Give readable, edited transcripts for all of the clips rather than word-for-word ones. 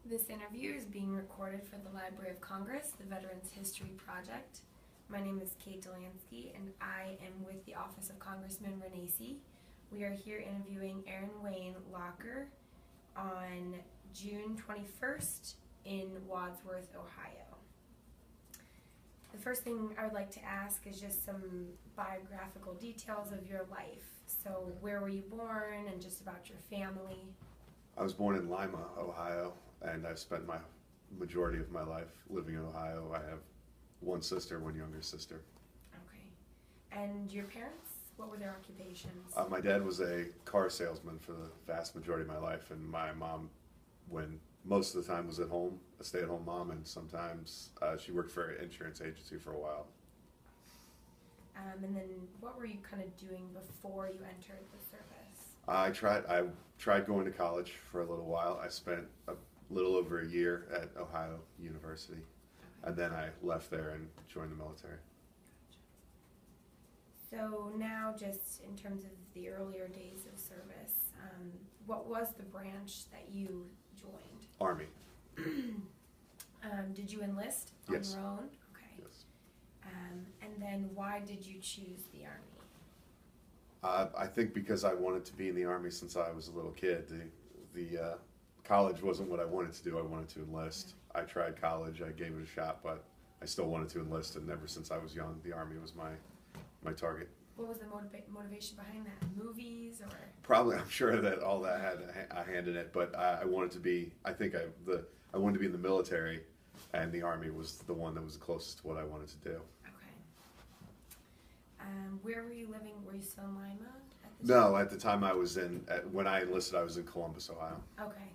This interview is being recorded for the Library of Congress, the Veterans History Project. My name is Kate Delansky, and I am with the Office of Congressman Renacci. We are here interviewing Aaron Wayne Locker on June 21st in Wadsworth, Ohio. The first thing I would like to ask is just some biographical details of your life. So where were you born and just about your family? I was born in Lima, Ohio, and I've spent my majority of my life living in Ohio. I have one sister, one younger sister. Okay. And your parents, what were their occupations? My dad was a car salesman for the vast majority of my life, and my mom, when most of the time, was at home, a stay-at-home mom, and sometimes she worked for an insurance agency for a while. And then what were you kind of doing before you entered the service? I tried going to college for a little while. I spent a little over a year at Ohio University, and then I left there and joined the military. So now, just in terms of the earlier days of service, what was the branch that you joined? Army. Did you enlist Yes. on your own? Okay. Yes. And then why did you choose the Army? I think because I wanted to be in the Army since I was a little kid. The college wasn't what I wanted to do. I wanted to enlist. I tried college. I gave it a shot, but I still wanted to enlist. And ever since I was young, the Army was my target. What was the motivation behind that? Movies or? Probably, I'm sure that all that had a hand in it. But I wanted to be. I wanted to be in the military, and the Army was the one that was the closest to what I wanted to do. Where were you living? Were you still in Lima at the No, time? at the time when I enlisted, I was in Columbus, Ohio. Okay,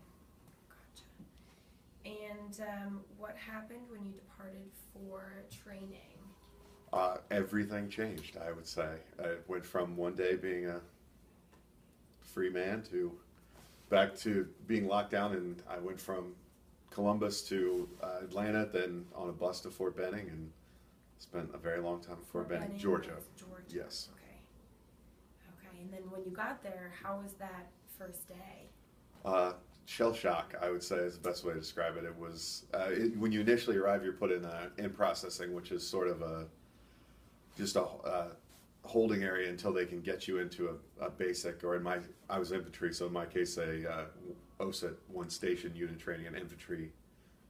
gotcha. And what happened when you departed for training? Everything changed, I would say. I went from one day being a free man to back to being locked down, and I went from Columbus to Atlanta, then on a bus to Fort Benning, and spent a very long time in Fort Benning, Georgia. Georgia. Yes. Okay. Okay, and then when you got there, how was that first day? Shell shock, I would say, is the best way to describe it. It was when you initially arrive, you're put in processing, which is sort of just a holding area until they can get you into a basic, or I was infantry, so in my case, a OSUT, one station unit training, an infantry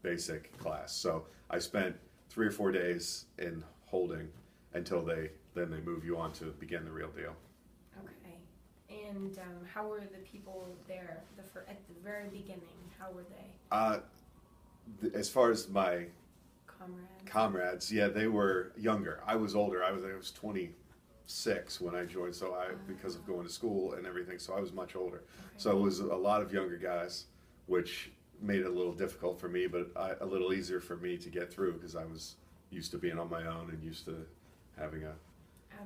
basic class. So I spent 3 or 4 days in holding until then they move you on to begin the real deal. Okay, and how were the people there at the very beginning? How were they? As far as my Comrades, yeah, they were younger. I was older. I was 26 when I joined, so because of going to school and everything, so I was much older. Okay. So it was a lot of younger guys, which made it a little difficult for me, but a little easier for me to get through because I was used to being on my own and used to having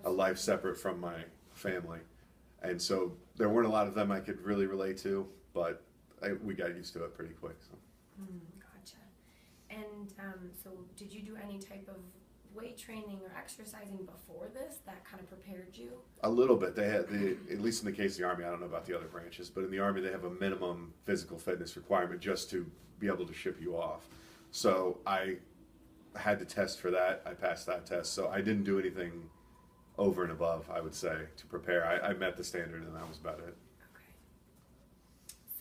a life separate from my family. And so there weren't a lot of them I could really relate to, but we got used to it pretty quick. So. Gotcha. And so did you do any type of weight training or exercising before this that kind of prepared you? A little bit. At least in the case of the Army, I don't know about the other branches, but in the Army they have a minimum physical fitness requirement just to be able to ship you off. So I had to test for that. I passed that test. So I didn't do anything over and above, I would say, to prepare. I met the standard and that was about it. Okay.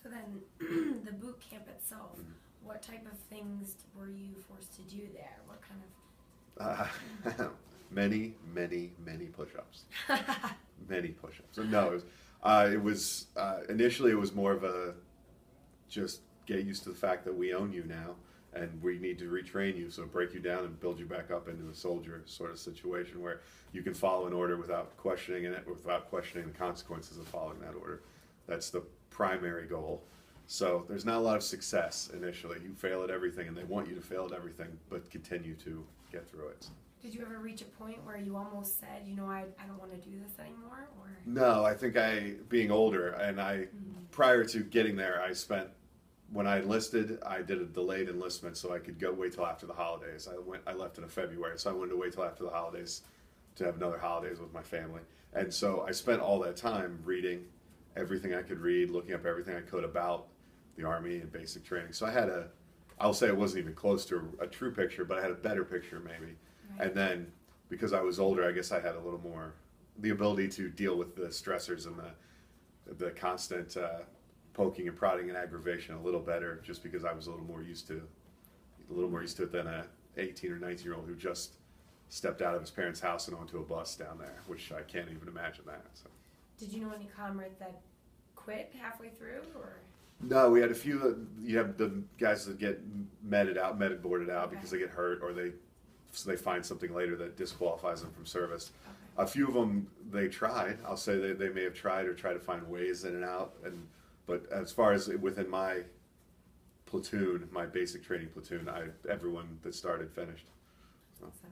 So then the boot camp itself, what type of things were you forced to do there? What kind of many push-ups. Many push-ups. So no, it was initially it was more of a just get used to the fact that we own you now and we need to retrain you, so break you down and build you back up into a soldier sort of situation where you can follow an order without questioning it, without questioning the consequences of following that order. That's the primary goal. So there's not a lot of success initially. You fail at everything and they want you to fail at everything, but continue to get through it. Did you ever reach a point where you almost said, I don't want to do this anymore? Or? No, I think being older, and prior to getting there, when I enlisted, I did a delayed enlistment so I could wait till after the holidays. I left in February, so I wanted to wait till after the holidays to have another holidays with my family. And so I spent all that time reading everything I could read, looking up everything I could about the Army and basic training. So I had I'll say it wasn't even close to a true picture, but I had a better picture maybe. Right. And then because I was older, I guess I had a little more the ability to deal with the stressors and the constant poking and prodding and aggravation a little better, just because I was a little more used to it than a 18 or 19-year-old who just stepped out of his parents' house and onto a bus down there, which I can't even imagine that. So. Did you know any comrades that quit halfway through, or? No, we had a few. You have the guys that get boarded out Okay. because they get hurt or they find something later that disqualifies them from service. Okay. A few of them, they tried. I'll say they may have tried or tried to find ways in and out. But as far as within my platoon, my basic training platoon, everyone that started finished. Awesome.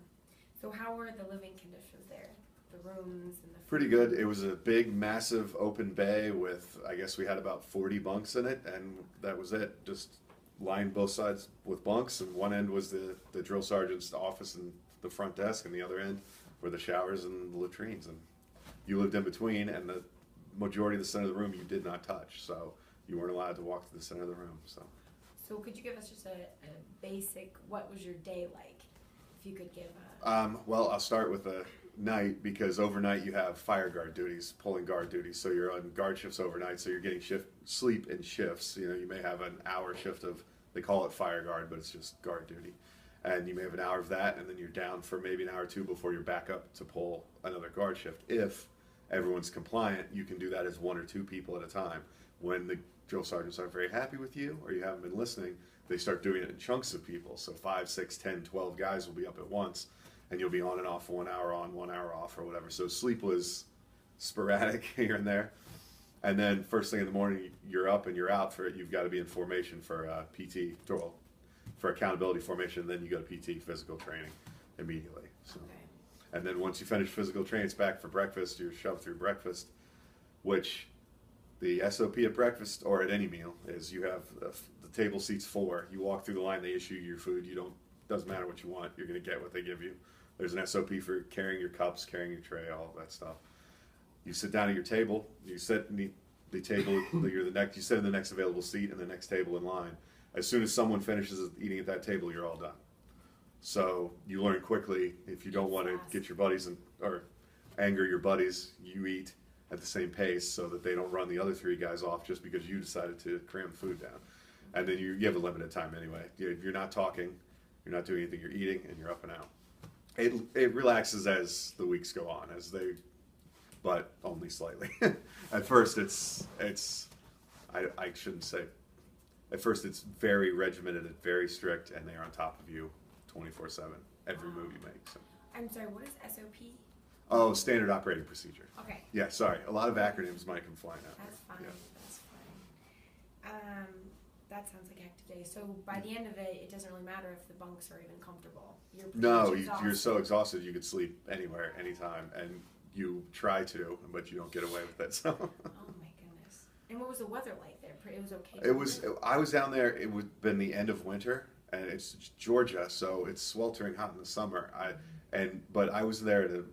So how were the living conditions there? The rooms and the food? Pretty good. It was a big, massive open bay with, I guess we had about 40 bunks in it, and that was it. Just lined both sides with bunks, and one end was the drill sergeant's office and the front desk, and the other end were the showers and the latrines. And you lived in between, and the majority of the center of the room you did not touch, so you weren't allowed to walk to the center of the room. So could you give us just a basic, what was your day like? If you could give Well, I'll start with the night, because overnight you have fire guard duties, pulling guard duties, so you're on guard shifts overnight, so you're getting sleep in shifts. You know, you may have an hour shift of, they call it fire guard, but it's just guard duty. And you may have an hour of that, and then you're down for maybe an hour or two before you're back up to pull another guard shift. If everyone's compliant, you can do that as one or two people at a time. When the drill sergeants aren't very happy with you, or you haven't been listening, they start doing it in chunks of people. So 5, 6, 10, 12 guys will be up at once, and you'll be on and off, 1 hour on, 1 hour off, or whatever. So sleep was sporadic here and there. And then first thing in the morning, you're up and you're out for it. You've got to be in formation for PT, for accountability formation. Then you go to PT, physical training, immediately. So. Okay. And then once you finish physical training, it's back for breakfast. You're shoved through breakfast, which the SOP at breakfast or at any meal is you have the table seats 4. You walk through the line, they issue you your food. Doesn't matter what you want, you're going to get what they give you. There's an SOP for carrying your cups, carrying your tray, all of that stuff. You sit down at your table. You sit in the table. You sit in the next available seat and the next table in line. As soon as someone finishes eating at that table, you're all done. So you learn quickly, if you don't want to get your buddies or anger your buddies, you eat at the same pace so that they don't run the other 3 guys off just because you decided to cram food down. And then you have a limited time anyway. You're not talking, you're not doing anything, you're eating, and you're up and out. It relaxes as the weeks go on, but only slightly. At first I shouldn't say, at first it's very regimented, it's very strict, and they are on top of you 24/7, every move you make. So. I'm sorry, what is SOP? Oh, standard operating procedure. Okay. Yeah, sorry. A lot of acronyms might come flying out. That's fine. Yeah. That's fine. That sounds like a hectic day. So by the end of it, it doesn't really matter if the bunks are even comfortable. You're pretty much You're so exhausted you could sleep anywhere, anytime, and you try to, but you don't get away with it. So. Oh my goodness! And what was the weather like there? It was okay. I was down there. It would been the end of winter, and it's Georgia, so it's sweltering hot in the summer. But I was there at a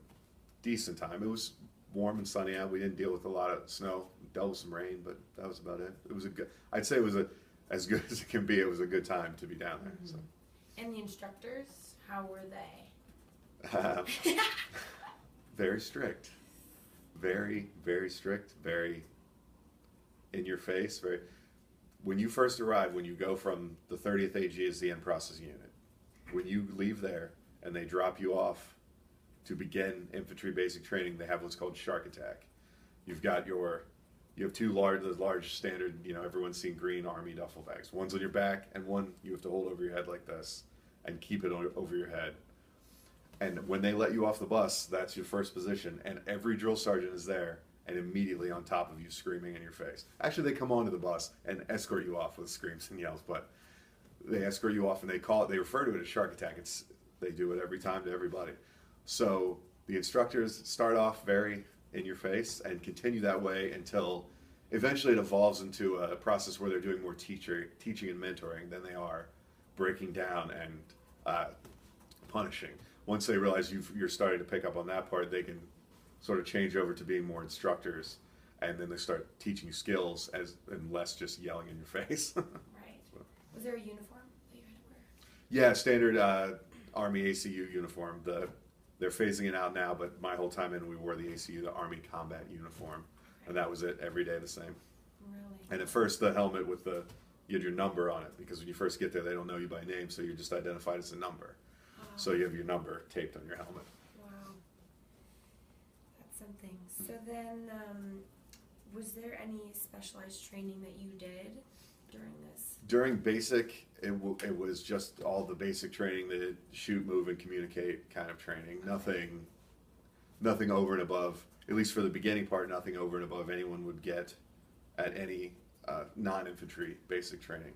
decent time. It was warm and sunny out. We didn't deal with a lot of snow. Dealt with some rain, but that was about it. It was I'd say it was as good as it can be. It was a good time to be down there. So. And the instructors, how were they? Very strict. Very, very strict. Very in your face. When you first arrive, when you go from the 30th AG as the end process unit, when you leave there and they drop you off to begin infantry basic training, they have what's called shark attack. You have 2 large standard, everyone's seen green Army duffel bags. One's on your back, and one you have to hold over your head like this and keep it over your head. And when they let you off the bus, that's your first position, and every drill sergeant is there and immediately on top of you screaming in your face. Actually, they come onto the bus and escort you off with screams and yells, but they escort you off and they refer to it as shark attack. They do it every time to everybody. So the instructors start off very in your face and continue that way until eventually it evolves into a process where they're doing more teaching and mentoring than they are breaking down and punishing. Once they realize you're starting to pick up on that part, they can sort of change over to being more instructors, and then they start teaching you skills and less just yelling in your face. Right. Was there a uniform that you Yeah, standard Army ACU uniform. They're phasing it out now, but my whole time in, we wore the ACU, the Army Combat Uniform, and that was it every day the same. Really? And at first, the helmet with you had your number on it, because when you first get there, they don't know you by name, so you're just identified as a number. Wow. So you have your number taped on your helmet. Wow. That's something. So then, was there any specialized training that you did during this? During basic, it was just all the basic training, the shoot, move, and communicate kind of training. Okay. Nothing over and above, at least for the beginning part, nothing over and above anyone would get at any non-infantry basic training.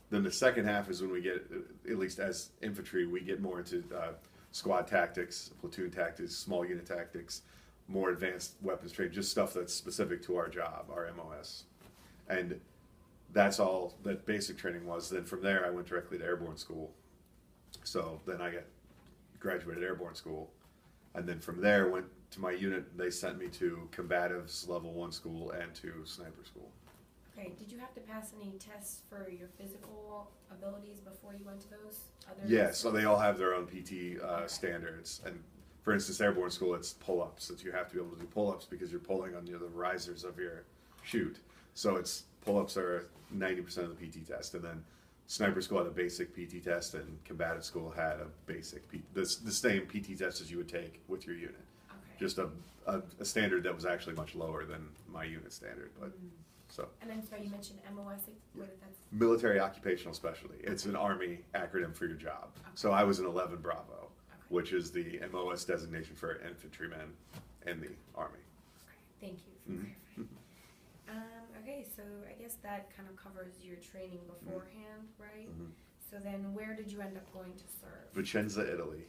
Then the second half is when we get, at least as infantry, we get more into squad tactics, platoon tactics, small unit tactics, more advanced weapons training, just stuff that's specific to our job, our MOS. And that's all that basic training was. Then from there, I went directly to airborne school. So then I graduated airborne school. And then from there, went to my unit. They sent me to combatives level 1 school and to sniper school. Okay, did you have to pass any tests for your physical abilities before you went to those other? Yeah, so they all have their own PT standards. And for instance, airborne school, it's pull-ups. That you have to be able to do pull-ups because you're pulling on the risers of your chute. So it's pull-ups are 90% of the PT test, and then sniper school had a basic PT test, and combative school had a basic the same PT test as you would take with your unit. Okay. Just a standard that was actually much lower than my unit standard, but. So. And then, sorry, you mentioned MOS. What is that? Military Occupational Specialty. It's an Army acronym for your job. Okay. So I was an 11 Bravo, Okay. which is the MOS designation for infantrymen in the Army. Okay, thank you for clarifying. Okay, so I guess that kind of covers your training beforehand, right? So then where did you end up going to serve? Vicenza, Italy.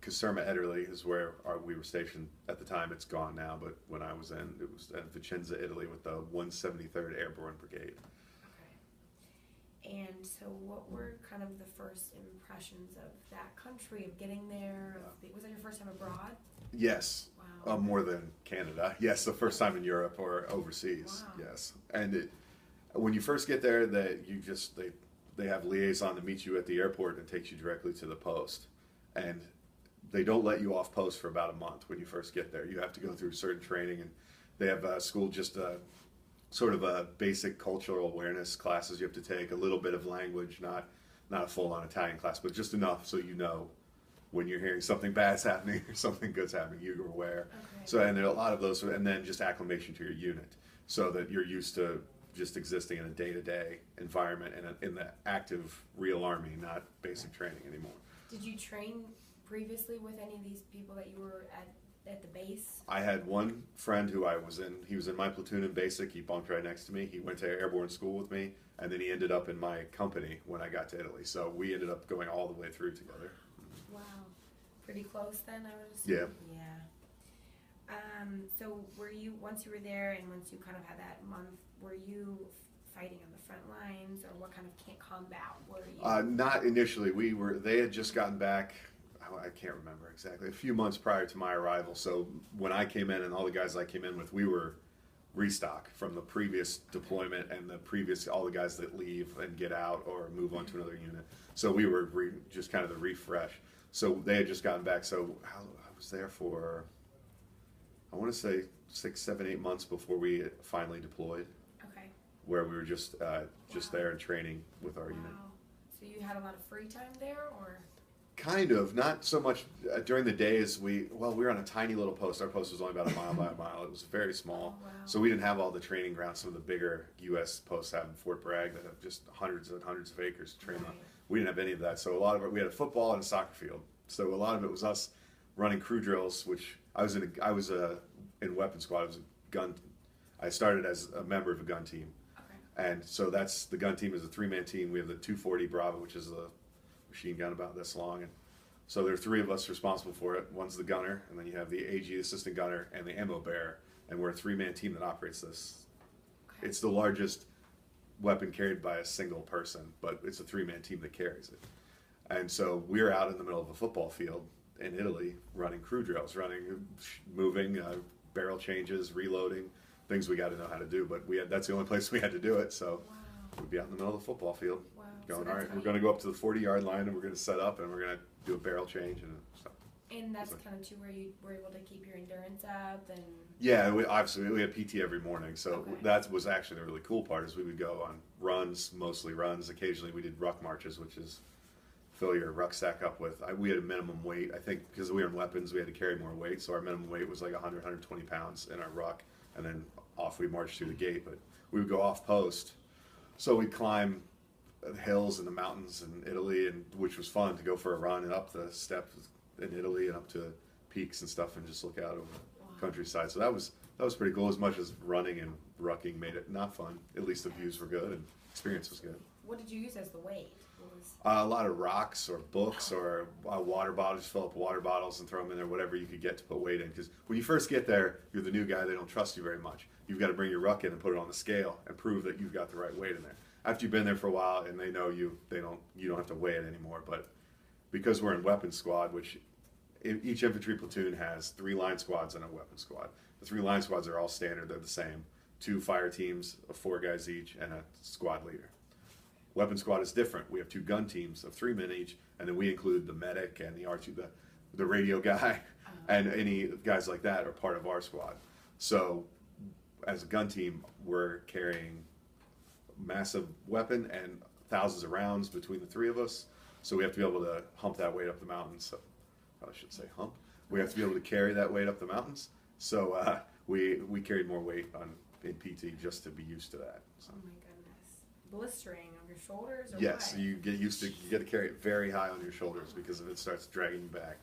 Caserma, Italy is where we were stationed at the time. It's gone now, but when I was in, it was at Vicenza, Italy with the 173rd Airborne Brigade. Okay. And so what were kind of the first impressions of that country, of getting there? Was that your first time abroad? Yes. Wow. More than Canada. Yes, the first time in Europe or overseas. Wow. Yes. And when you first get there, they have liaison to meet you at the airport and takes you directly to the post. And they don't let you off post for about a month when you first get there. You have to go through certain training, and they have school just sort of a basic cultural awareness classes you have to take, a little bit of language, not a full-on Italian class, but just enough so you know when you're hearing something bad's happening or something good's happening, you're aware. Okay. So, and there are a lot of those, and then just acclimation to your unit so that you're used to just existing in a day-to-day environment in the active, real Army, not basic training anymore. Did you train previously with any of these people that you were at the base? I had one friend who he was in my platoon in basic. He bunked right next to me. He went to airborne school with me, and then he ended up in my company when I got to Italy. So we ended up going all the way through together. Wow. Pretty close then, I would assume? Yeah. Yeah. So once you were there and once you kind of had that month, were you fighting on the front lines, or what kind of combat were you? Not initially. They had just gotten back, I can't remember exactly, a few months prior to my arrival. So when I came in and all the guys I came in with, we were restock from the previous deployment and all the guys that leave and get out or move on to another unit. So we were just kind of the refresh. So they had just gotten back. So I was there for, I want to say 6, 7, 8 months before we finally deployed. Okay. Where we were just there and training with our unit. So you had a lot of free time there, or? Kind of, not so much during the days. We were on a tiny little post. Our post was only about a mile by a mile. It was very small. Oh, wow. So we didn't have all the training grounds some of the bigger U.S. posts have in Fort Bragg that have just hundreds and hundreds of acres to train on. We didn't have any of that. So a lot of it, we had a football and a soccer field. So a lot of it was us running crew drills, which I was in weapons squad. I was a gun. I started as a member of a gun team. Okay. And so the gun team is a 3-man team. We have the 240 Bravo, which is a machine gun about this long. And so there are 3 of us responsible for it. One's the gunner, and then you have the AG, assistant gunner, and the ammo bearer. And we're a 3-man team that operates this. Okay. It's the largest weapon carried by a single person, but it's a 3-man team that carries it. And so we're out in the middle of a football field in Italy running crew drills, moving, barrel changes, reloading, things we got to know how to do. But that's the only place we had to do it. So Wow. we'd be out in the middle of the football field, Wow. going, So all that's right, we're going to go up to the 40-yard line, and we're going to set up, and we're going to do a barrel change and stuff. And that's kind of too where you were able to keep your endurance up and. Yeah, obviously we had PT every morning, so Okay. that was actually the really cool part. Is we would go on runs, mostly runs. Occasionally we did ruck marches, which is fill your rucksack up with. We had a minimum weight. I think because we were in weapons, we had to carry more weight, so our minimum weight was like 100, 120 pounds in our ruck, and then off we marched through the gate. But we would go off post, so we'd climb the hills and the mountains in Italy, and which was fun to go for a run and up the steps in Italy and up to peaks and stuff, and just look out over the countryside. So that was pretty cool. As much as running and rucking made it not fun, at least the views were good and experience was good. What did you use as the weight? What was... A lot of rocks or books or water bottles. Fill up water bottles and throw them in there, whatever you could get to put weight in. Because when you first get there, you're the new guy. They don't trust you very much. You've got to bring your ruck in and put it on the scale and prove that you've got the right weight in there. After you've been there for a while and they know you, you don't have to weigh it anymore. But because we're in weapons squad, which each infantry platoon has 3 line squads and a weapons squad. The 3 line squads are all standard. They're the same. 2 fire teams of 4 guys each and a squad leader. Weapons squad is different. We have 2 gun teams of 3 men each, and then we include the medic and the R2, the radio guy, and any guys like that are part of our squad. So as a gun team, we're carrying massive weapon and thousands of rounds between the 3 of us. So we have to be able to hump that weight up the mountains. So I should say hump. We have to be able to carry that weight up the mountains. So we carried more weight in PT just to be used to that. So. Oh my goodness. Blistering on your shoulders or yes, what? you get used to, you get to carry it very high on your shoulders because if it starts dragging you back,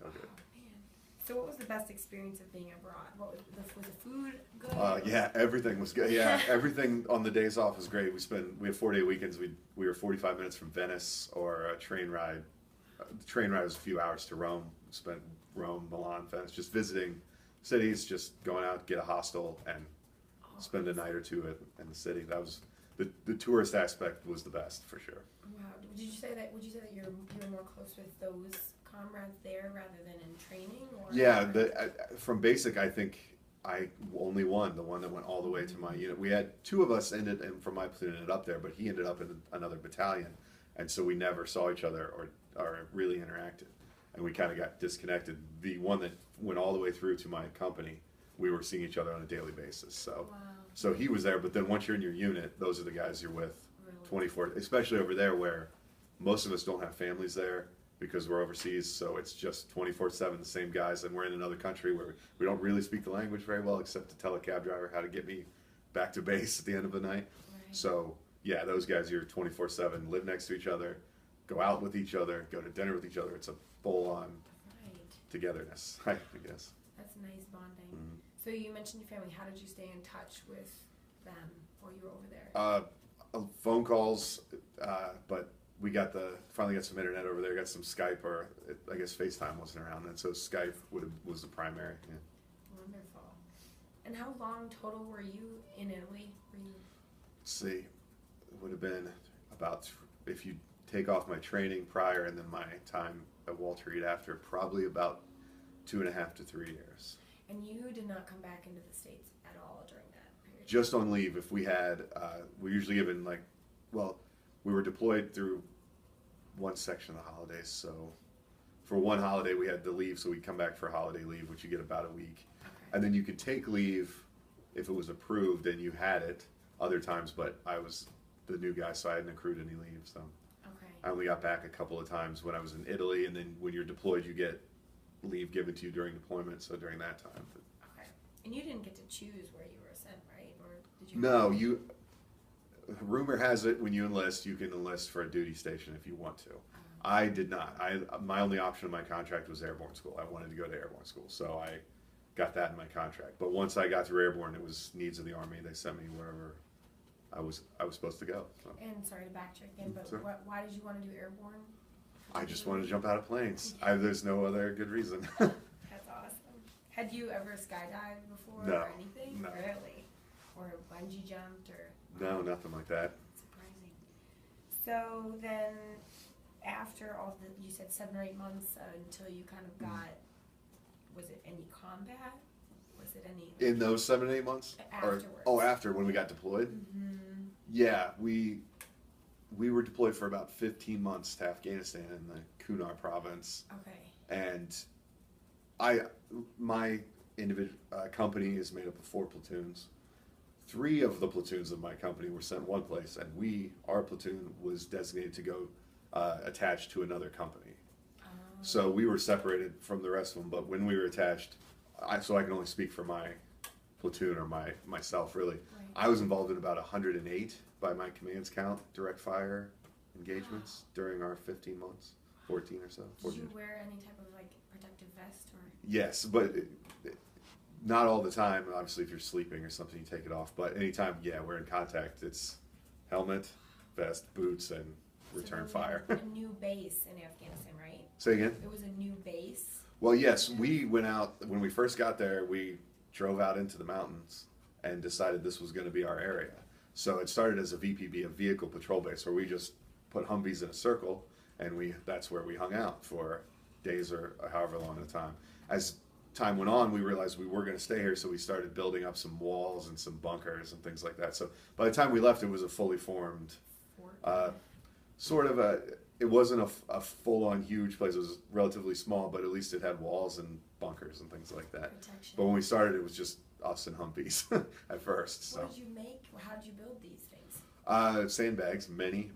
no good. Oh, man. So what was the best experience of being abroad? What was the food good? Yeah, everything was good. Yeah, everything on the days off was great. We have 4-day weekends. We were 45 minutes from Venice, or a train ride. The train ride was a few hours to Rome. We spent Rome, Milan, Venice, just visiting cities, just going out, get a hostel, and spend a night or two in the city. That was the tourist aspect was the best for sure. Wow. Would you say that you were more close with those comrades there rather than in training? Or Yeah, from basic, I think I only won, the one that went all the way to my unit. We had 2 of us and from my platoon ended up there, but he ended up in another battalion, and so we never saw each other or really interacted, and we kind of got disconnected. The one that went all the way through to my company, we were seeing each other on a daily basis. So, wow. So he was there, but then once you're in your unit, those are the guys you're with, Really? 24, especially over there where most of us don't have families there because we're overseas. So it's just 24/7 the same guys, and we're in another country where we don't really speak the language very well, except to tell a cab driver how to get me back to base at the end of the night. Right. So yeah, those guys, you're 24/7, live next to each other, go out with each other, go to dinner with each other. It's a full-on Right. togetherness, I guess. That's nice bonding. Mhm. So you mentioned your family. How did you stay in touch with them while you were over there? Phone calls, but we finally got some internet over there. Got some Skype, or I guess FaceTime wasn't around then, so Skype was the primary. Yeah. Wonderful. And how long total were you in Italy? Let's see, it would have been about, if you take off my training prior and then my time at Walter Reed after, probably about 2.5 to 3 years. And you did not come back into the States at all during that period? Just on leave. If we had, we're usually given we were deployed through one section of the holidays. So for one holiday, we had to leave, so we'd come back for holiday leave, which you get about a week. Okay. And then you could take leave if it was approved and you had it other times, but I was the new guy, so I hadn't accrued any leave. So Okay. I only got back a couple of times when I was in Italy, and then when you're deployed, you get leave given to you during deployment, so during that time. Okay. And you didn't get to choose where you were sent, right? Or did you? No, rumor has it when you enlist, you can enlist for a duty station if you want to. I did not. My only option in my contract was airborne school. I wanted to go to airborne school, so I got that in my contract. But once I got through airborne, it was needs of the Army. They sent me wherever I was supposed to go. So. And sorry to backtrack again, but Sure. why did you want to do airborne? I just wanted to jump out of planes. There's no other good reason. That's awesome. Had you ever skydived before No, or anything? no. Really? Or bungee jumped or? No, nothing like that. Surprising. So then, after you said 7 or 8 months until you kind of got, was it any combat? Was it any? In those 7 or 8 months? Afterwards. After when we got deployed? Mm-hmm. Yeah, we were deployed for about 15 months to Afghanistan in the Kunar province, Okay. and my individual company is made up of 4 platoons. 3 of the platoons of my company were sent one place, and our platoon was designated to go attached to another company. So we were separated from the rest of them, but when we were attached, so I can only speak for my platoon or myself really. Right. I was involved in about 108 by my command's count direct fire engagements during our 15 months, 14 or so. Did 14. you wear any type of like protective vest or? Yes, but not all the time. Obviously, if you're sleeping or something, you take it off. But anytime, yeah, we're in contact. It's helmet, vest, boots, and return fire. A new base in Afghanistan, right? Say again? It was a new base. Well, yes, we went out, when we first got there, we drove out into the mountains and decided this was going to be our area. So it started as a VPB, a vehicle patrol base, where we just put Humvees in a circle, and that's where we hung out for days or however long at a time. As time went on, we realized we were going to stay here, so we started building up some walls and some bunkers and things like that. So by the time we left, it was a fully formed, it wasn't a full-on huge place. It was relatively small, but at least it had walls and bunkers and things like that. Protection. But when we started, it was just us and Humvees at first. So. What did you make? How did you build these things? Sandbags, many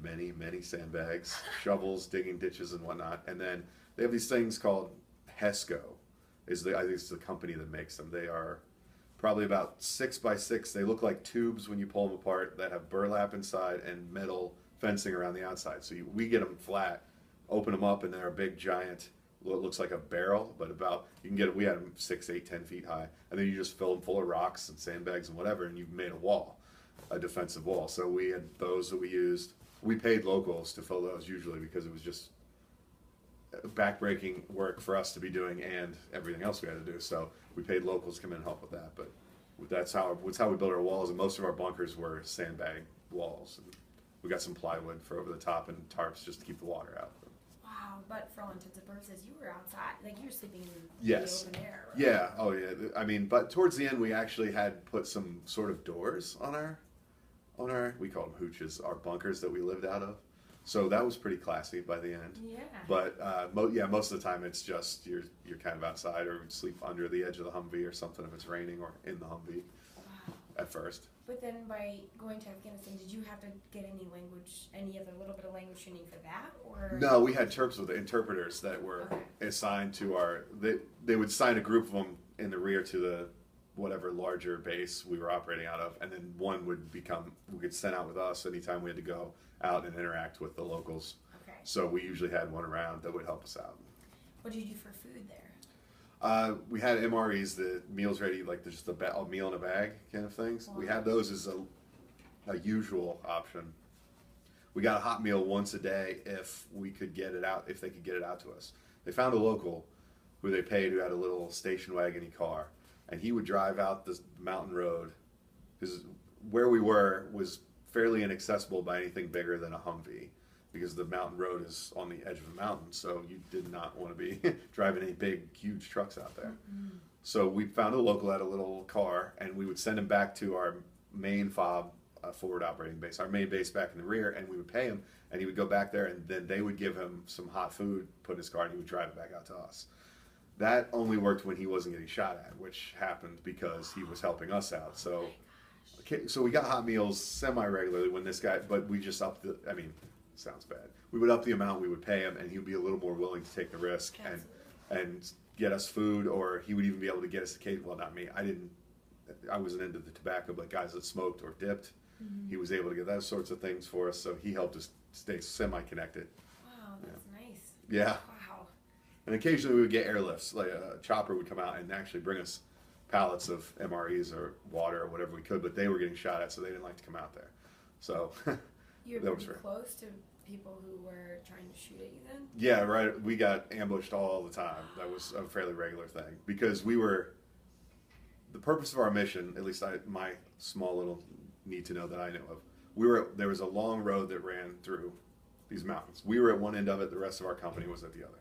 sandbags, shovels, digging ditches and whatnot. And then they have these things called HESCO. I think it's the company that makes them. They are probably about 6 by 6. They look like tubes when you pull them apart that have burlap inside and metal fencing around the outside. So we get them flat, open them up, and they're a big giant, what looks like a barrel, but we had them 6, 8, 10 feet high. And then you just fill them full of rocks and sandbags and whatever, and you've made a wall, a defensive wall. So we had those that we used. We paid locals to fill those usually because it was just backbreaking work for us to be doing and everything else we had to do. So we paid locals to come in and help with that. But that's how we built our walls, and most of our bunkers were sandbag walls. And we got some plywood for over the top and tarps just to keep the water out. Wow, but for all intents and purposes, you were outside, like you were sleeping in Yes. the open air, right? Yeah, oh yeah. I mean, but towards the end, we actually had put some sort of doors on our, we call them hooches, our bunkers that we lived out of. So that was pretty classy by the end. Yeah. But most of the time it's just you're kind of outside or sleep under the edge of the Humvee or something if it's raining, or in the Humvee. Wow. At first. But then by going to Afghanistan, did you have to get any other little bit of language training for that, or? No, we had Terps with interpreters that were assigned to they would sign a group of them in the rear to the whatever larger base we were operating out of, and then one we could send out with us anytime we had to go out and interact with the locals. Okay. So we usually had one around that would help us out. What did you do for food there? We had MREs, the meals ready, like just a meal in a bag kind of things. Wow. We had those as a usual option. We got a hot meal once a day if they could get it out to us. They found a local who they paid who had a little station wagon-y car, and he would drive out this mountain road, because where we were was fairly inaccessible by anything bigger than a Humvee, because the mountain road is on the edge of a mountain, so you did not want to be driving any big, huge trucks out there. Mm-hmm. So we found a local at a little car, and we would send him back to our main FOB, forward operating base, our main base back in the rear, and we would pay him, and he would go back there, and then they would give him some hot food, put in his car, and he would drive it back out to us. That only worked when he wasn't getting shot at, which happened because he was helping us out. So we got hot meals semi-regularly when this guy, but we just upped sounds bad. We would up the amount we would pay him, and he would be a little more willing to take the risk and get us food, or he would even be able to get us well, not me. I wasn't into the tobacco, but guys that smoked or dipped, he was able to get those sorts of things for us, so he helped us stay semi-connected. Wow, that's nice. Yeah. Wow. And occasionally we would get airlifts, like a chopper would come out and actually bring us pallets of MREs or water or whatever we could, but they were getting shot at, so they didn't like to come out there. So you were pretty close to people who were trying to shoot at you then? Yeah, right. We got ambushed all the time. That was a fairly regular thing, because the purpose of our mission, at least my small little need to know that I know of, there was a long road that ran through these mountains. We were at one end of it, the rest of our company was at the other.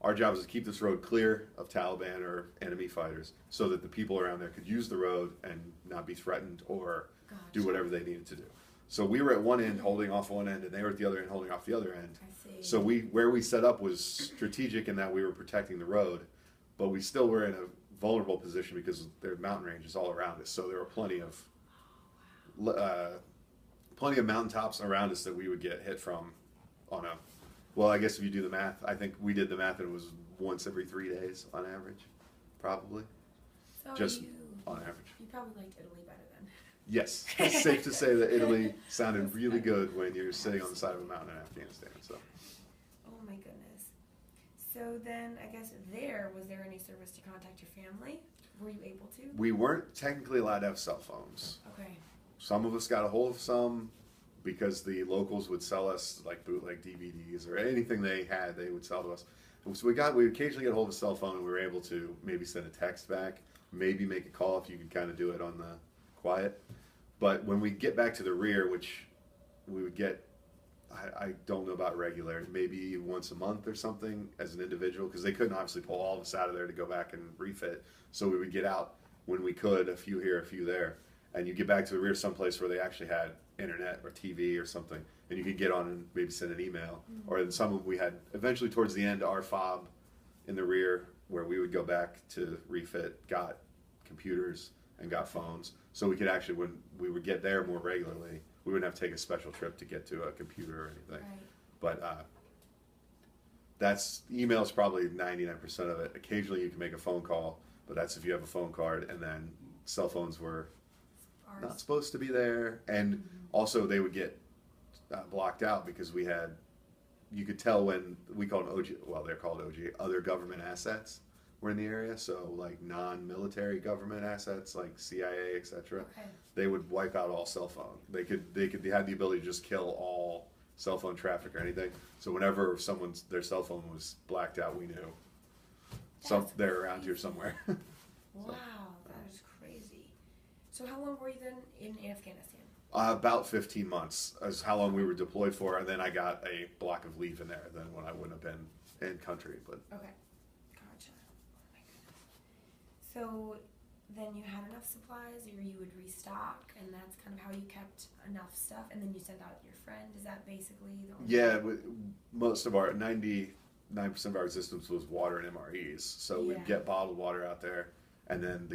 Our job was to keep this road clear of Taliban or enemy fighters so that the people around there could use the road and not be threatened or do whatever they needed to do. So we were at one end holding off one end, and they were at the other end holding off the other end. I see. So where we set up was strategic in that we were protecting the road, but we still were in a vulnerable position because there are mountain ranges all around us. So there were plenty of mountaintops around us that we would get hit from on a. Well, I guess if you do the math, I think we did the math, and it was once every 3 days on average, probably. So Just on average. You probably liked Italy better then. Yes, it's safe to say that Italy sounded really good when you're sitting on the side of a mountain in Afghanistan. So. Oh my goodness. So then, I guess was there any service to contact your family? Were you able to? We weren't technically allowed to have cell phones. Okay. Some of us got a hold of some because the locals would sell us like bootleg DVDs or anything they had, they would sell to us. So we occasionally get a hold of a cell phone, and we were able to maybe send a text back, maybe make a call if you could kind of do it on the quiet. But when we get back to the rear, which we would get, I don't know about regularity, maybe once a month or something as an individual, because they couldn't obviously pull all of us out of there to go back and refit. So we would get out when we could, a few here, a few there. And you get back to the rear someplace where they actually had internet or TV or something, and you could get on and maybe send an email. Mm-hmm. Or in some of we had, eventually towards the end, our fob in the rear where we would go back to refit got computers and got phones. So we could actually, when we would get there more regularly, we wouldn't have to take a special trip to get to a computer or anything. Right. But that's, email is probably 99% of it. Occasionally you can make a phone call, but that's if you have a phone card, and then cell phones were not supposed to be there. And also they would get blocked out because you could tell when we called them OG, well, they're called OG, other government assets were in the area. So like non-military government assets like CIA, etc. Okay. They would wipe out all cell phone. They had the ability to just kill all cell phone traffic or anything. So whenever their cell phone was blacked out, we knew they're around here somewhere. Wow, that is crazy. So how long were you then in Afghanistan? About 15 months is how long we were deployed for, and then I got a block of leave in there than when I wouldn't have been in country. But okay, gotcha. Oh my goodness. So then you had enough supplies, or you would restock, and that's kind of how you kept enough stuff, and then you sent out your friend. Is that basically the only yeah, most of our 99% of our existence was water and MREs. So we'd get bottled water out there, and then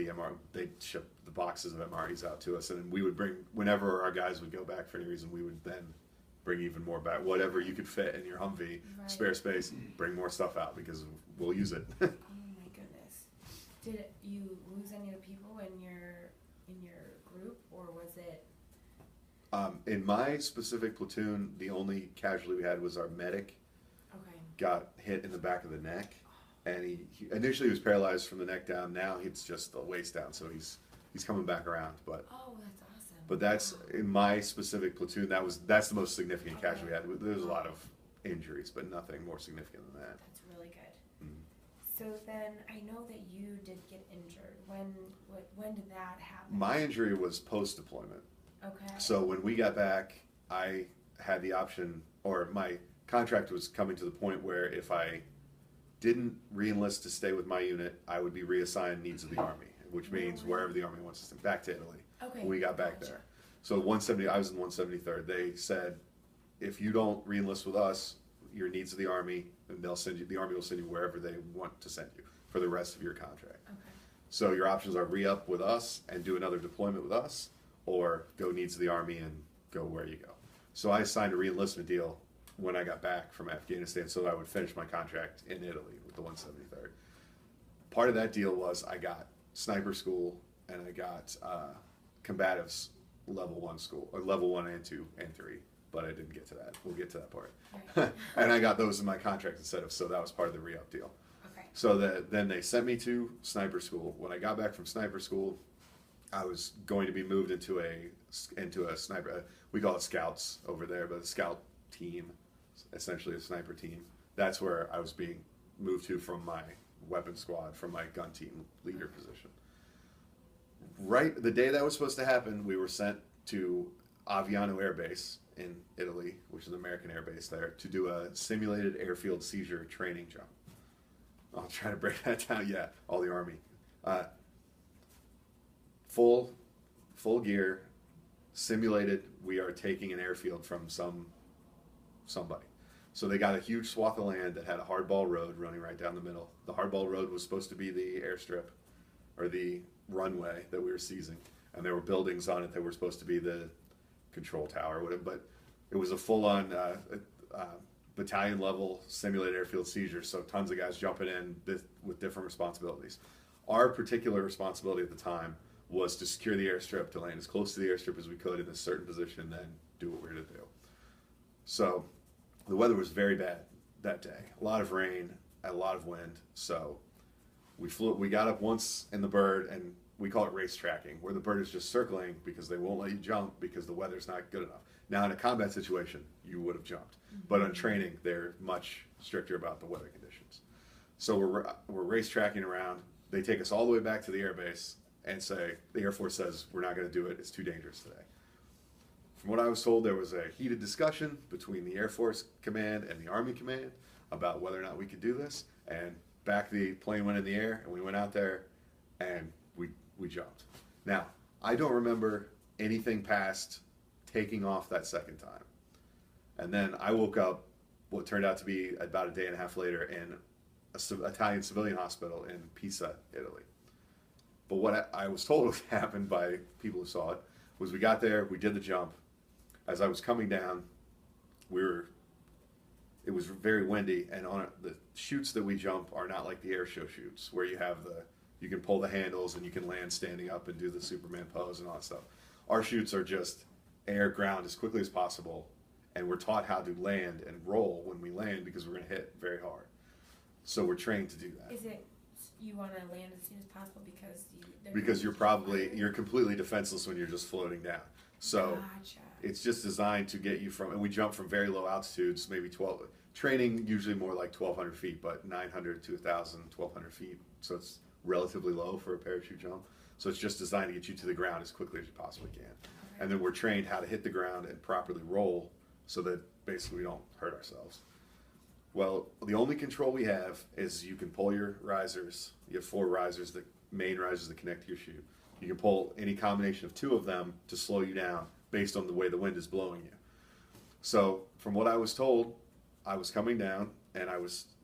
they'd ship the boxes of MREs out to us, and then we would bring, whenever our guys would go back for any reason, we would then bring even more back. Whatever you could fit in your Humvee, spare space, bring more stuff out because we'll use it. Oh my goodness. Did you lose any of the people in your group, or was it? In my specific platoon, the only casualty we had was our medic. Okay. Got hit in the back of the neck, and he initially was paralyzed from the neck down. Now it's just the waist down, so he's coming back around. But oh, that's awesome. But that's in my specific platoon. That's the most significant casualty we had. There's a lot of injuries, but nothing more significant than that. That's really good. Mm-hmm. So then I know that you did get injured. When did that happen? My injury was post-deployment. Okay. So when we got back, I had the option, or my contract was coming to the point where if I didn't re-enlist to stay with my unit, I would be reassigned needs of the Army, which means wherever the Army wants us to, back to Italy. Okay. When we got back there. So I was in 173rd. They said, if you don't re-enlist with us, your needs of the Army, and the Army will send you wherever they want to send you for the rest of your contract. Okay. So your options are re-up with us and do another deployment with us, or go needs of the Army and go where you go. So I signed a re-enlistment deal when I got back from Afghanistan so that I would finish my contract in Italy with the 173rd. Part of that deal was I got sniper school and I got combatives level 1 school, or level 1 and 2 and 3, but I didn't get to that. We'll get to that part. Right. And I got those in my contract instead of, so that was part of the re-up deal. Okay. So then they sent me to sniper school. When I got back from sniper school, I was going to be moved into a sniper, we call it scouts over there, but a scout team, essentially a sniper team. That's where I was being moved to from my weapon squad, from my gun team leader position. Right, the day that was supposed to happen, we were sent to Aviano Air Base in Italy, which is an American air base there, to do a simulated airfield seizure training jump. I'll try to break that down. Yeah, all the Army. Full gear, simulated we are taking an airfield from somebody. So they got a huge swath of land that had a hardball road running right down the middle. The hardball road was supposed to be the airstrip or the runway that we were seizing, and there were buildings on it that were supposed to be the control tower or whatever, but it was a full-on battalion level simulated airfield seizure, so tons of guys jumping in with different responsibilities. Our particular responsibility at the time was to secure the airstrip, to land as close to the airstrip as we could in a certain position, and then do what we were to do. So the weather was very bad that day. A lot of rain, a lot of wind. So we got up once in the bird, and we call it race tracking, where the bird is just circling because they won't let you jump because the weather's not good enough. Now in a combat situation, you would have jumped. But on training, they're much stricter about the weather conditions. So we're race tracking around. They take us all the way back to the airbase and say, the Air Force says, we're not going to do it. It's too dangerous today. From what I was told, there was a heated discussion between the Air Force Command and the Army Command about whether or not we could do this. And back the plane went in the air, and we went out there, and we jumped. Now, I don't remember anything past taking off that second time. And then I woke up, what turned out to be about a day and a half later, in an Italian civilian hospital in Pisa, Italy. But what I was told happened by people who saw it was we got there, we did the jump. As I was coming down, it was very windy, and on the chutes that we jump are not like the air show chutes where you can pull the handles and you can land standing up and do the Superman pose and all that stuff. Our chutes are just air, ground as quickly as possible, and we're taught how to land and roll when we land because we're going to hit very hard. So we're trained to do that. Is it you want to land as soon as possible because you're completely defenseless when you're just floating down. So gotcha. It's just designed to get you from, and we jump from very low altitudes, maybe 12, training usually more like 1,200 feet, but 900 to 1,000, 1,200 feet. So it's relatively low for a parachute jump. So it's just designed to get you to the ground as quickly as you possibly can. Okay. And then we're trained how to hit the ground and properly roll so that basically we don't hurt ourselves. Well, the only control we have is you can pull your risers. You have 4 risers, the main risers that connect to your chute. You can pull any combination of 2 of them to slow you down based on the way the wind is blowing you. So from what I was told, I was coming down, and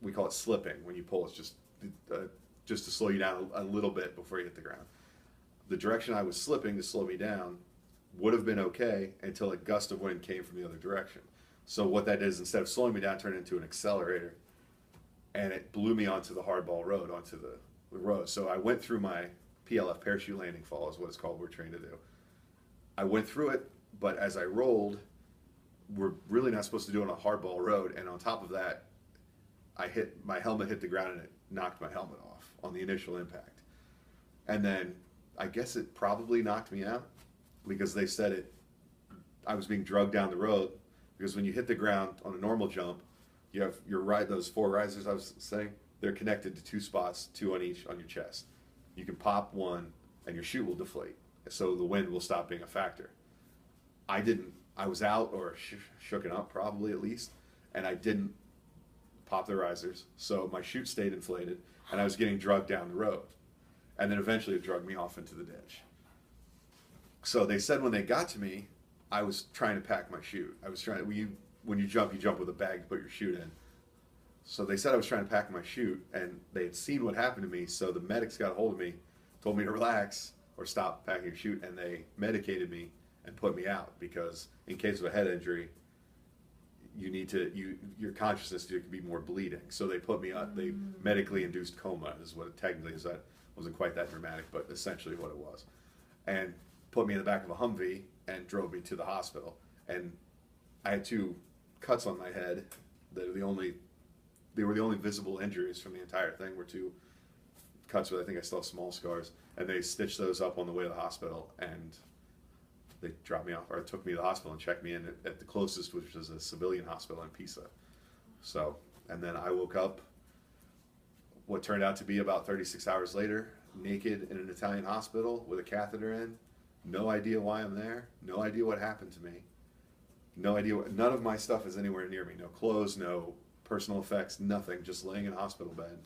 we call it slipping. When you pull, it's just to slow you down a little bit before you hit the ground. The direction I was slipping to slow me down would have been okay until a gust of wind came from the other direction. So what that is, instead of slowing me down, it turned into an accelerator, and it blew me onto the hardball road, onto the road. So I went through my PLF, parachute landing fall is what it's called, we're trained to do. I went through it, but as I rolled, we're really not supposed to do it on a hardball road, and on top of that, my helmet hit the ground and it knocked my helmet off on the initial impact. And then I guess it probably knocked me out because they said I was being drugged down the road, because when you hit the ground on a normal jump, you have those 4 risers I was saying, they're connected to 2 spots, 2 on each on your chest. You can pop one and your chute will deflate, so the wind will stop being a factor. I was out or shooken up probably at least, and I didn't pop the risers, so my chute stayed inflated, and I was getting drugged down the road. And then eventually it drugged me off into the ditch. So they said when they got to me, I was trying to pack my chute. When you jump with a bag to put your chute in. So they said I was trying to pack my chute, and they had seen what happened to me, so the medics got a hold of me, told me to relax or stop packing your chute, and they medicated me and put me out, because in case of a head injury, your consciousness could be more bleeding. So they put me out. They medically induced coma is what it technically is. That wasn't quite that dramatic, but essentially what it was. And put me in the back of a Humvee and drove me to the hospital. And I had 2 cuts on my head. They were the only visible injuries from the entire thing, were 2 cuts, but I think I still have small scars. And they stitched those up on the way to the hospital, and they dropped me off, or took me to the hospital and checked me in at the closest, which was a civilian hospital in Pisa. So, and then I woke up what turned out to be about 36 hours later, naked in an Italian hospital with a catheter in. No idea why I'm there. No idea what happened to me. No idea. None of my stuff is anywhere near me. No clothes, no personal effects, nothing. Just laying in a hospital bed,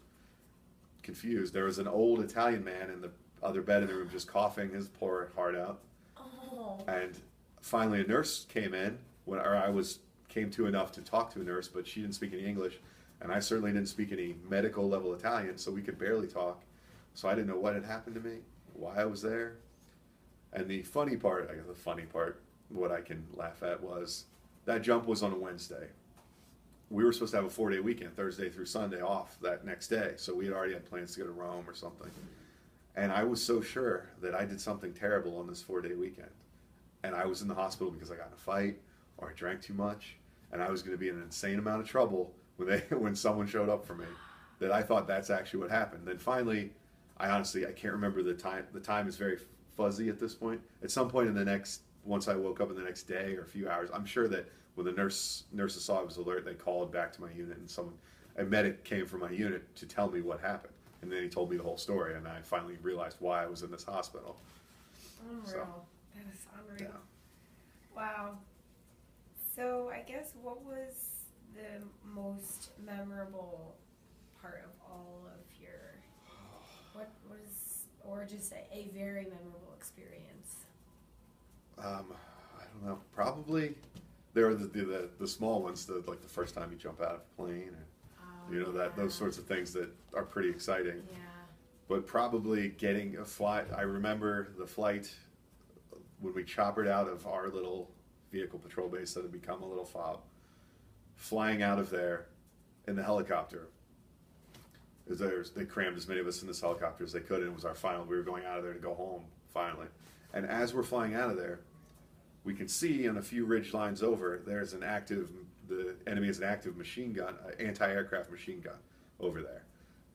confused. There was an old Italian man in the other bed in the room just coughing his poor heart out. Oh. And finally a nurse came in or came to enough to talk to a nurse, but she didn't speak any English, and I certainly didn't speak any medical level Italian, so we could barely talk. So I didn't know what had happened to me, why I was there. And the funny part, what I can laugh at was that jump was on a Wednesday. We were supposed to have a 4-day weekend, Thursday through Sunday off that next day. So we had already had plans to go to Rome or something. And I was so sure that I did something terrible on this 4-day weekend. And I was in the hospital because I got in a fight or I drank too much. And I was going to be in an insane amount of trouble when someone showed up for me. That I thought that's actually what happened. Then finally, I can't remember the time. The time is very fuzzy at this point. At some point once I woke up in the next day or a few hours, I'm sure that when the nurses saw I was alert, they called back to my unit, and a medic came from my unit to tell me what happened. And then he told me the whole story, and I finally realized why I was in this hospital. Unreal. So, that is unreal. yeah. Wow. So I guess what was the most memorable part of all of your, what was, or just a very memorable experience? I don't know. Probably there are the small ones, like the first time you jump out of a plane, or those sorts of things that are pretty exciting. Yeah. But probably getting a flight. I remember the flight when we choppered out of our little vehicle patrol base that had become a little fob, flying out of there in the helicopter. They crammed as many of us in this helicopter as they could, and it was our final. We were going out of there to go home finally. And as we're flying out of there, we can see on a few ridge lines over, the enemy has an active machine gun, anti-aircraft machine gun over there.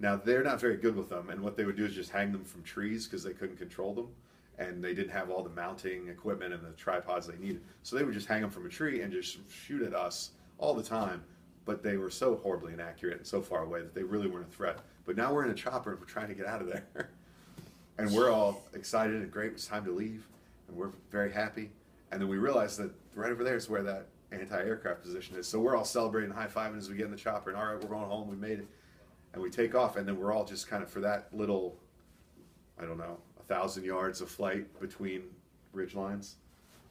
Now, they're not very good with them, and what they would do is just hang them from trees because they couldn't control them, and they didn't have all the mounting equipment and the tripods they needed. So they would just hang them from a tree and just shoot at us all the time, but they were so horribly inaccurate and so far away that they really weren't a threat. But now we're in a chopper and we're trying to get out of there. And we're all excited and great, it's time to leave, and we're very happy. And then we realize that right over there is where that anti-aircraft position is. So we're all celebrating, high-fiving as we get in the chopper, and all right, we're going home, we made it. And we take off, and then we're all just kind of, for that little, 1,000 yards of flight between ridge lines,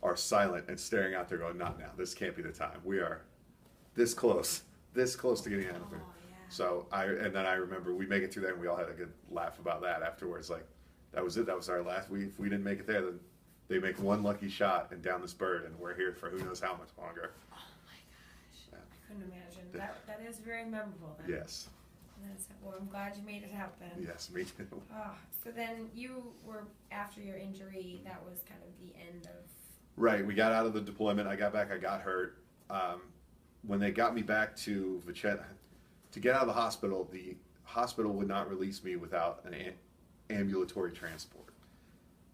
are silent and staring out there going, not now, this can't be the time. We are this close to getting out of here. Yeah. So then I remember we make it through there, and we all had a good laugh about that afterwards. Like, that was it, that was our last, if we didn't make it there, then they make one lucky shot and down this bird, and we're here for who knows how much longer. Oh my gosh, yeah. I couldn't imagine. That is very memorable then. Yes. Well, I'm glad you made it happen. Yes, me too. So then you were, after your injury, that was kind of the end of... Right, we got out of the deployment, I got back, I got hurt. When they got me back to Vicenza, to get out of the hospital would not release me without an ambulatory transport.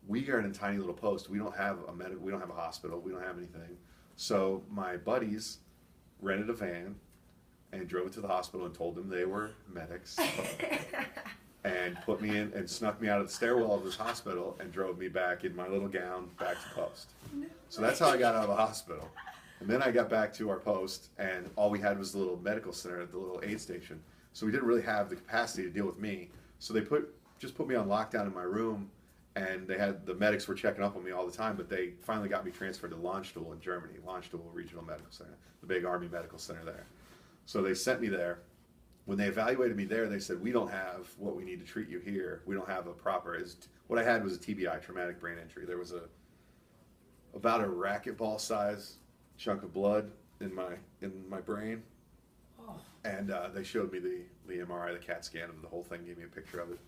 We are in a tiny little post. We don't have we don't have a hospital. We don't have anything. So my buddies rented a van and drove it to the hospital and told them they were medics and put me in and snuck me out of the stairwell of this hospital and drove me back in my little gown back to post. So that's how I got out of the hospital. And then I got back to our post, and all we had was the little medical center, the little aid station. So we didn't really have the capacity to deal with me. So they just put me on lockdown in my room, and the medics were checking up on me all the time, but they finally got me transferred to Landstuhl in Germany, Landstuhl Regional Medical Center, the big Army medical center there. So they sent me there. When they evaluated me there, they said, we don't have what we need to treat you here. We don't have a proper, what I had was a TBI, traumatic brain injury. There was about a racquetball size chunk of blood in my brain. Oh. And they showed me the MRI, the CAT scan of the whole thing, gave me a picture of it.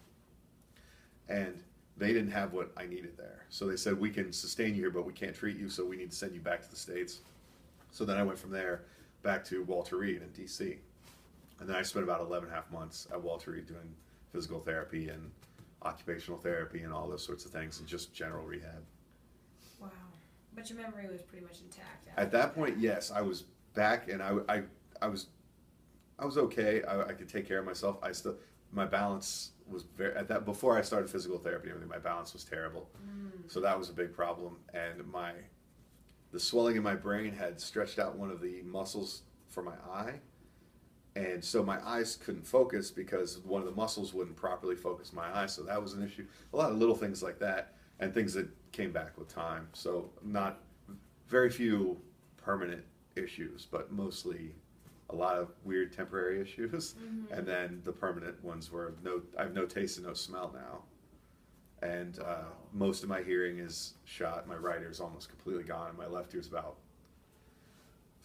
And they didn't have what I needed there. So they said, we can sustain you here, but we can't treat you, so we need to send you back to the States. So then I went from there back to Walter Reed in D.C. And then I spent about 11 and a half months at Walter Reed doing physical therapy and occupational therapy and all those sorts of things, and just general rehab. Wow. But your memory was pretty much intact. At that point, yes, I was back, and I was okay. I could take care of myself. My balance was before I started physical therapy and everything, my balance was terrible. So that was a big problem. And the swelling in my brain had stretched out one of the muscles for my eye. And so my eyes couldn't focus because one of the muscles wouldn't properly focus my eyes. So that was an issue. A lot of little things like that, and things that came back with time. So not very few permanent issues, but mostly a lot of weird temporary issues. Mm-hmm. And then the permanent ones were I have no taste and no smell now. And most of my hearing is shot. My right ear is almost completely gone, and my left ear is about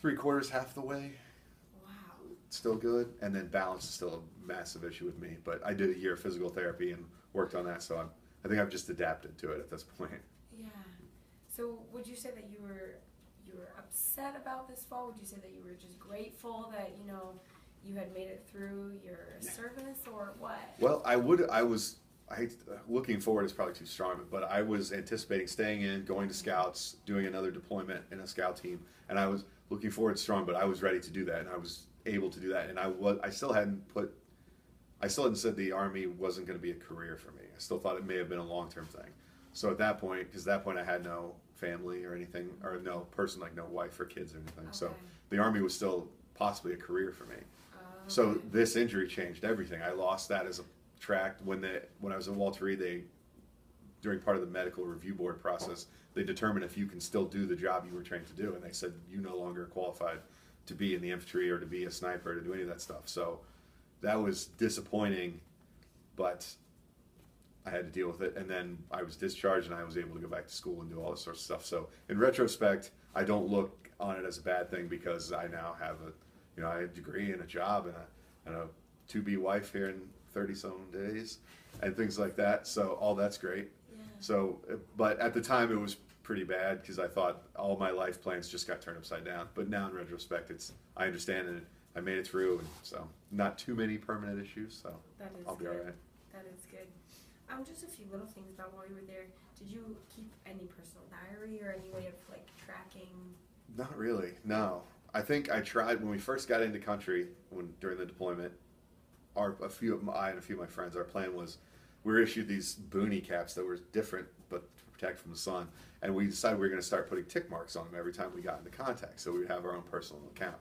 3/4, half the way. Wow. Still good. And then balance is still a massive issue with me. But I did a year of physical therapy and worked on that, so I think I've just adapted to it at this point. Yeah. So would you say that you were upset about this fall? Would you say that you were just grateful that, you know, you had made it through your service, or what? Well, looking forward is probably too strong, but I was anticipating staying in, going to scouts, doing another deployment in a scout team, and I was looking forward strong, but I was ready to do that, and I was able to do that, and I still hadn't said the Army wasn't going to be a career for me. I still thought it may have been a long-term thing. So at that point, because at that point I had no family or anything, or no person, like no wife or kids or anything. Okay. So the Army was still possibly a career for me. Okay. So this injury changed everything. I lost that as a track when I was in Walter Reed. During part of the medical review board process, they determine if you can still do the job you were trained to do, and they said you no longer qualified to be in the infantry or to be a sniper or to do any of that stuff. So that was disappointing, but I had to deal with it, and then I was discharged and I was able to go back to school and do all this sort of stuff. So in retrospect, I don't look on it as a bad thing, because I now have I have a degree and a job and a to-be wife here in 30-some days and things like that. So all that's great. Yeah. So, but at the time it was pretty bad, because I thought all my life plans just got turned upside down. But now in retrospect, I understand it. I made it through, and so not too many permanent issues. So I'll be all right. That is good. Just a few little things about while you were there. Did you keep any personal diary or any way of like tracking? Not really, no. I think I tried when we first got into country during the deployment. I and a few of my friends, our plan was we were issued these boonie caps that were different but to protect from the sun, and we decided we were going to start putting tick marks on them every time we got into contact, so we would have our own personal account.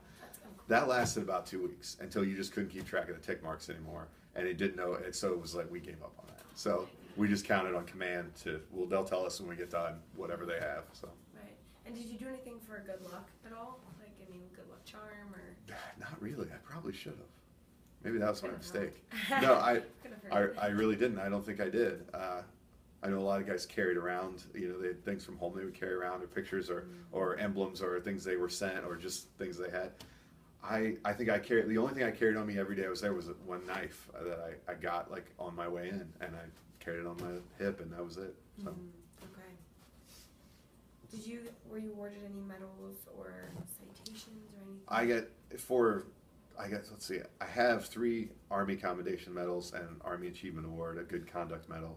That lasted about 2 weeks until you just couldn't keep track of the tick marks anymore, and it didn't know it, so it was like we gave up on that. So we just counted on command they'll tell us when we get done whatever they have. So. Right. And did you do anything for good luck at all? Like any good luck charm or? Not really. I probably should have. Maybe that was my mistake. No, I really didn't. I don't think I did. I know a lot of guys carried around, they had things from home they would carry around, or pictures or emblems or things they were sent, or just things they had. I think the only thing I carried on me every day I was there was one knife that I got like on my way in, and I carried it on my hip, and that was it. So. Okay. Were you awarded any medals or citations or anything? Let's see, I have 3 Army Commendation Medals and Army Achievement Award, a Good Conduct Medal,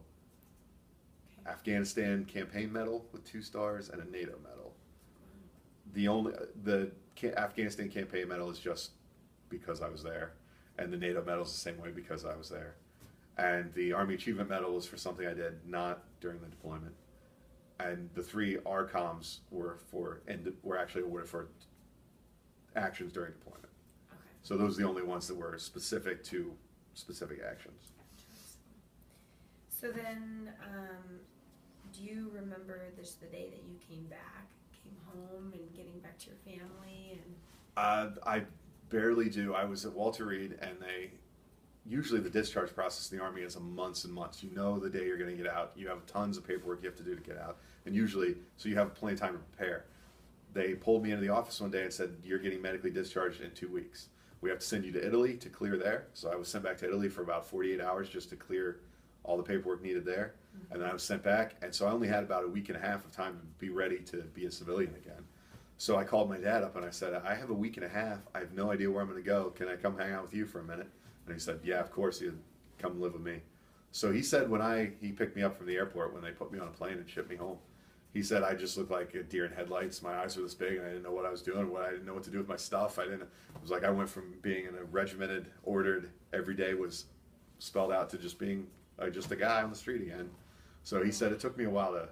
Afghanistan Campaign Medal with 2 stars, and a NATO medal. The Afghanistan Campaign Medal is just because I was there, and the NATO medal is the same way because I was there. And the Army Achievement Medal was for something I did not during the deployment. And the 3 ARCOMs were actually awarded for actions during deployment. Okay. So those are the only ones that were specific to specific actions. So then, do you remember the day that you came home and getting back to your family? And I barely do. I was at Walter Reed, and usually the discharge process in the Army is months and months. You know the day you're going to get out. You have tons of paperwork you have to do to get out, and so you have plenty of time to prepare. They pulled me into the office one day and said, "You're getting medically discharged in 2 weeks. We have to send you to Italy to clear there." So I was sent back to Italy for about 48 hours just to clear all the paperwork needed there. Mm-hmm. And then I was sent back, and so I only had about a week and a half of time to be ready to be a civilian again. So I called my dad up and I said, "I have a week and a half. I have no idea where I'm going to go. Can I come hang out with you for a minute?" And he said, "Yeah, of course. He'd come live with me." So he said he picked me up from the airport when they put me on a plane and shipped me home. He said I just looked like a deer in headlights. My eyes were this big, and I didn't know what I was doing. I didn't know what to do with my stuff. It was like I went from being in a regimented, ordered, every day was spelled out to just being just a guy on the street again. So he said it took me a while to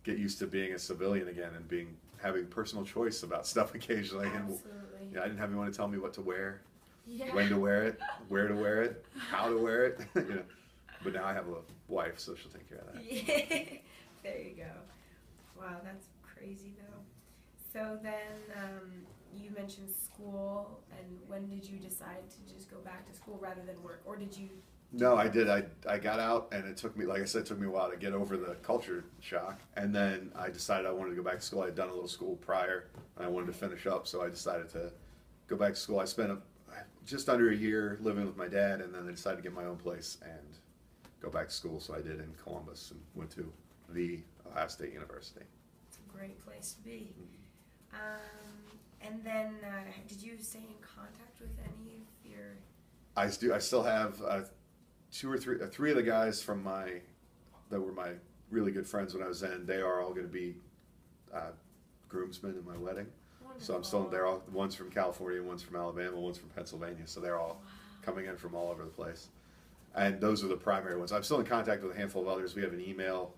get used to being a civilian again and having personal choice about stuff occasionally. Absolutely. And I didn't have anyone to tell me what to wear, when to wear it, where to wear it, how to wear it. But now I have a wife, so she'll take care of that. Yeah. There you go. Wow, that's crazy though. So then you mentioned school, and when did you decide to just go back to school rather than work, or did you? No, I did. I got out, and it took me, like I said, it took me a while to get over the culture shock. And then I decided I wanted to go back to school. I had done a little school prior, and I wanted to finish up, so I decided to go back to school. I spent just under a year living with my dad, and then I decided to get my own place and go back to school. So I did in Columbus and went to the Ohio State University. It's a great place to be. And then, did you stay in contact with any of your? I still have three of the guys from that were my really good friends when I was in. They are all going to be groomsmen in my wedding. Wonderful. So I'm still, they're all, one's from California, one's from Alabama, one's from Pennsylvania. So they're all coming in from all over the place. And those are the primary ones. I'm still in contact with a handful of others. We have an email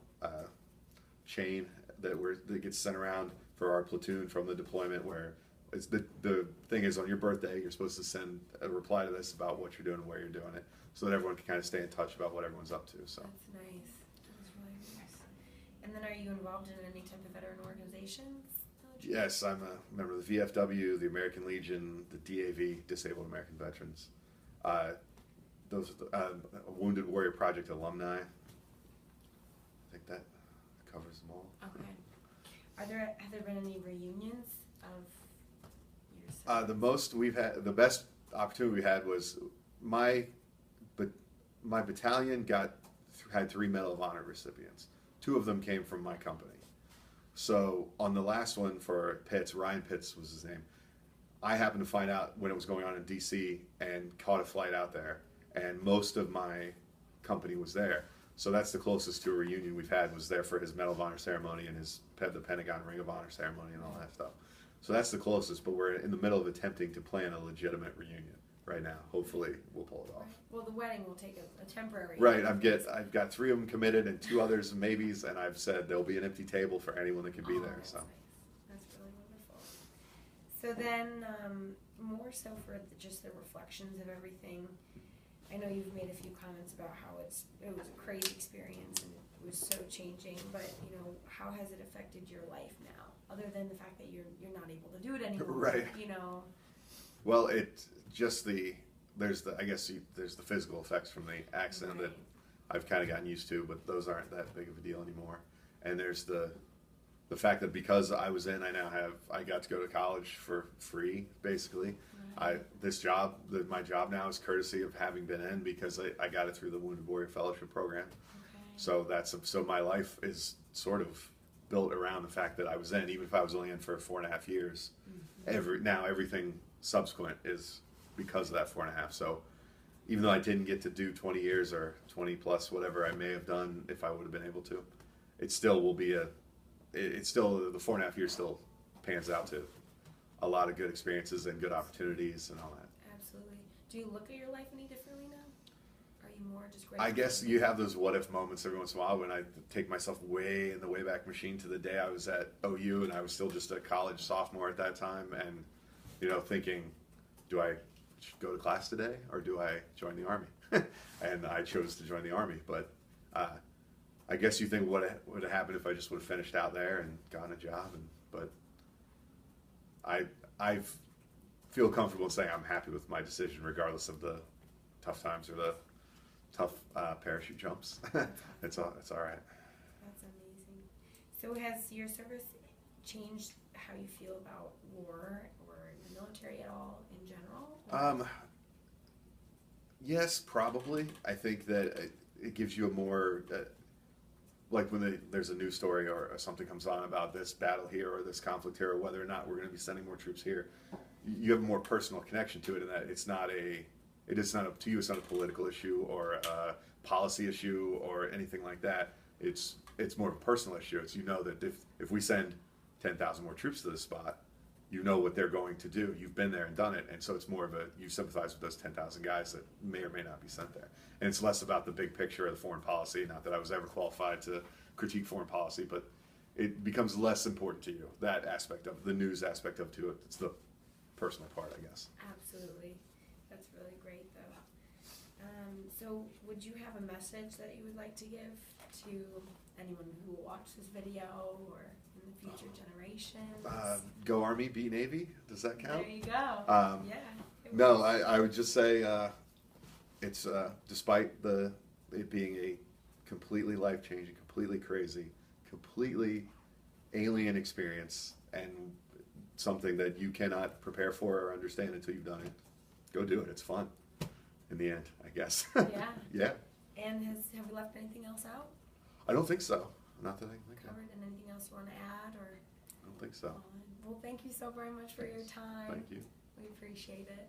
chain that gets sent around for our platoon from the deployment, where it's the thing is, on your birthday you're supposed to send a reply to this about what you're doing and where you're doing it, so that everyone can kind of stay in touch about what everyone's up to. So that's nice. That's really nice. And then, are you involved in any type of veteran organizations? Yes, I'm a member of the VFW, the American Legion, the DAV, Disabled American Veterans. Those are a Wounded Warrior Project alumni. I think that covers them all. Okay. Have there been any reunions of your the most we've had, the best opportunity we had was my battalion had 3 Medal of Honor recipients. 2 of them came from my company. So on the last one for Pitts, Ryan Pitts was his name, I happened to find out when it was going on in DC and caught a flight out there, and most of my company was there. So that's the closest to a reunion we've had, was there for his Medal of Honor ceremony and the Pentagon Ring of Honor ceremony and all that stuff. So that's the closest, but we're in the middle of attempting to plan a legitimate reunion right now. Hopefully we'll pull it off. Right. Well, the wedding will take a temporary. Right, I've got 3 of them committed and 2 others maybes, and I've said there'll be an empty table for anyone that can be there. That's So nice. That's really wonderful. So then, more so for just the reflections of everything. I know you've made a few comments about how it was a crazy experience and it was so changing, but how has it affected your life now, other than the fact that you're not able to do it anymore? Right. Well, there's the physical effects from the accident that I've kind of gotten used to, but those aren't that big of a deal anymore. And there's the fact that because I was in, I got to go to college for free, basically. Right. My job now is courtesy of having been in, because I got it through the Wounded Warrior Fellowship Program. Okay. So my life is sort of built around the fact that I was in, even if I was only in for 4.5 years. Mm-hmm. Everything subsequent is because of that 4.5. So even though I didn't get to do 20 years or 20 plus, whatever I may have done if I would have been able to, it still will be the 4.5 years still pans out to a lot of good experiences and good opportunities and all that. Absolutely. Do you look at your life any differently now? Are you more just grateful? I guess you have those what if moments every once in a while, when I take myself way in the Wayback Machine to the day I was at OU and I was still just a college sophomore at that time, and thinking, do I go to class today or do I join the Army? And I chose to join the Army, but I guess you think what would have happened if I just would have finished out there and gotten a job, but I feel comfortable in saying I'm happy with my decision, regardless of the tough times or the tough parachute jumps. It's all right. That's amazing. So has your service changed how you feel about war or the military at all in general? Yes, probably. I think that it gives you a more, like when there's a news story or something comes on about this battle here or this conflict here, or whether or not we're going to be sending more troops here, you have a more personal connection to it, in that it's not to you, it's not a political issue or a policy issue or anything like that. It's more of a personal issue. It's, that if we send 10,000 more troops to this spot, what they're going to do. You've been there and done it, and so it's more of you sympathize with those 10,000 guys that may or may not be sent there. And it's less about the big picture of the foreign policy. Not that I was ever qualified to critique foreign policy, but it becomes less important to you, that aspect of the news aspect of it. It's the personal part, I guess. Absolutely. That's really great, though. So would you have a message that you would like to give to anyone who will watch this video or in the future generations? Go Army, beat Navy. Does that count? There you go. Yeah. No, I would just say it's despite it being a completely life-changing, completely crazy, completely alien experience, and something that you cannot prepare for or understand until you've done it. Go do it. It's fun. In the end, I guess. Yeah. Yeah. And have we left anything else out? I don't think so. Not that I think of. Covered, and anything else you want to add, or? I don't think so. Well, thank you so very much for your time. Thank you. We appreciate it.